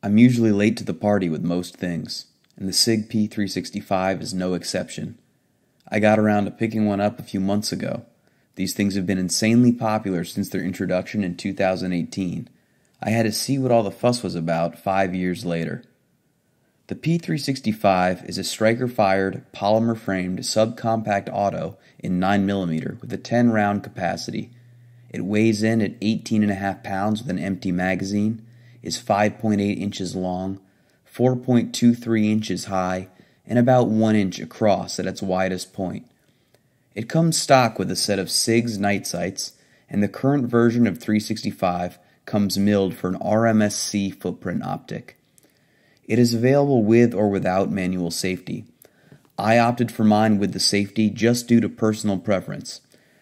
I'm usually late to the party with most things, and the Sig P365 is no exception. I got around to picking one up a few months ago. These things have been insanely popular since their introduction in 2018. I had to see what all the fuss was about 5 years later. The P365 is a striker-fired, polymer-framed, subcompact auto in 9mm with a 10-round capacity. It weighs in at 18.5 pounds with an empty magazine, is 5.8 inches long, 4.23 inches high, and about 1 inch across at its widest point. It comes stock with a set of Sig's night sights, and the current version of 365 comes milled for an RMSC footprint optic. It is available with or without manual safety. I opted for mine with the safety just due to personal preference.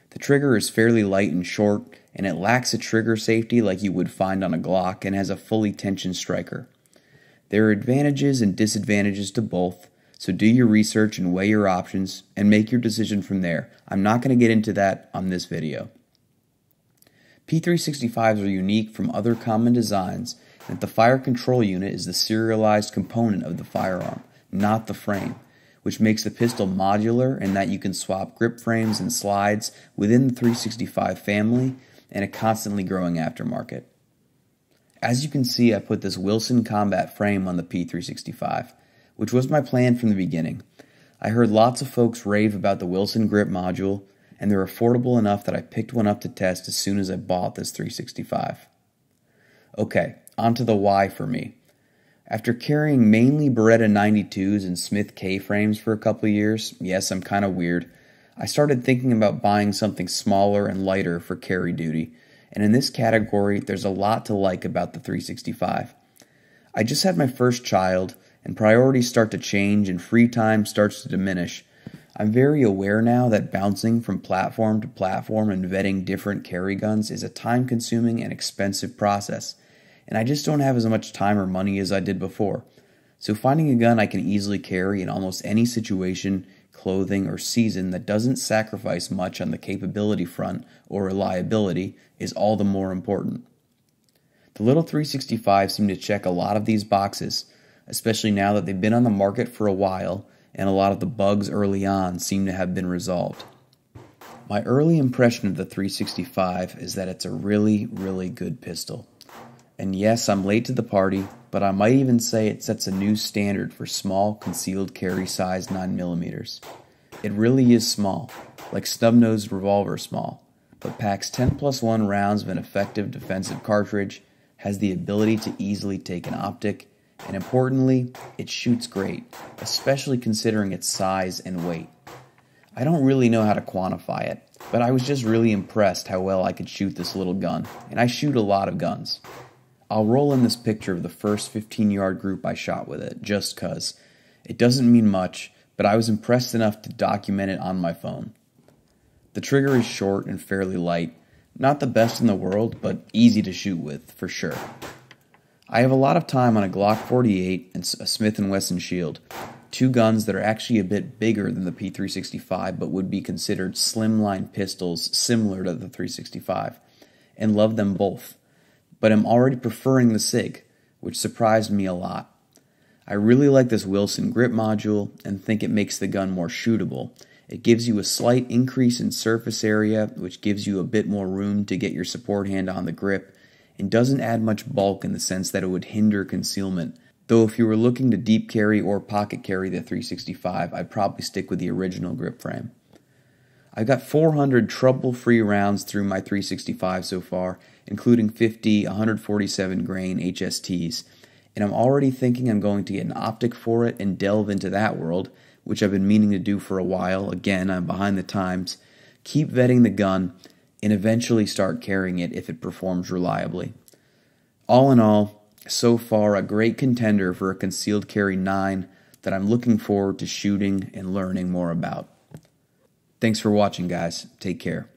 The trigger is fairly light and short, and it lacks a trigger safety like you would find on a Glock and has a fully tensioned striker. There are advantages and disadvantages to both, so do your research and weigh your options and make your decision from there. I'm not going to get into that on this video. P365s are unique from other common designs in that the fire control unit is the serialized component of the firearm, not the frame, which makes the pistol modular in that you can swap grip frames and slides within the 365 family and a constantly growing aftermarket. As you can see, I put this Wilson Combat frame on the P365, which was my plan from the beginning. I heard lots of folks rave about the Wilson grip module, and they're affordable enough that I picked one up to test as soon as I bought this 365. Okay, on to the why for me. After carrying mainly Beretta 92s and Smith K-frames for a couple of years, yes, I'm kind of weird, I started thinking about buying something smaller and lighter for carry duty, and in this category, there's a lot to like about the 365. I just had my first child, and priorities start to change and free time starts to diminish. I'm very aware now that bouncing from platform to platform and vetting different carry guns is a time-consuming and expensive process, and I just don't have as much time or money as I did before. So finding a gun I can easily carry in almost any situation, clothing, or season that doesn't sacrifice much on the capability front or reliability is all the more important. The little 365 seem to check a lot of these boxes, especially now that they've been on the market for a while and a lot of the bugs early on seem to have been resolved. My early impression of the 365 is that it's a really, really good pistol. And yes, I'm late to the party, but I might even say it sets a new standard for small concealed carry size 9mm. It really is small, like snub-nosed revolver small, but packs 10+1 rounds of an effective defensive cartridge, has the ability to easily take an optic, and importantly, it shoots great, especially considering its size and weight. I don't really know how to quantify it, but I was just really impressed how well I could shoot this little gun, and I shoot a lot of guns. I'll roll in this picture of the first 15-yard group I shot with it, just 'cause. It doesn't mean much, but I was impressed enough to document it on my phone. The trigger is short and fairly light, not the best in the world, but easy to shoot with, for sure. I have a lot of time on a Glock 48 and a Smith & Wesson Shield, two guns that are actually a bit bigger than the P365 but would be considered slimline pistols similar to the 365, and love them both. But I'm already preferring the Sig, which surprised me a lot. I really like this Wilson grip module and think it makes the gun more shootable. It gives you a slight increase in surface area, which gives you a bit more room to get your support hand on the grip, and doesn't add much bulk in the sense that it would hinder concealment. Though if you were looking to deep carry or pocket carry the 365, I'd probably stick with the original grip frame. I've got 400 trouble-free rounds through my 365 so far, including 50 147 grain HSTs, and I'm already thinking I'm going to get an optic for it and delve into that world, which I've been meaning to do for a while. Again, I'm behind the times. Keep vetting the gun, and eventually start carrying it if it performs reliably. All in all, so far a great contender for a concealed carry 9 that I'm looking forward to shooting and learning more about. Thanks for watching, guys. Take care.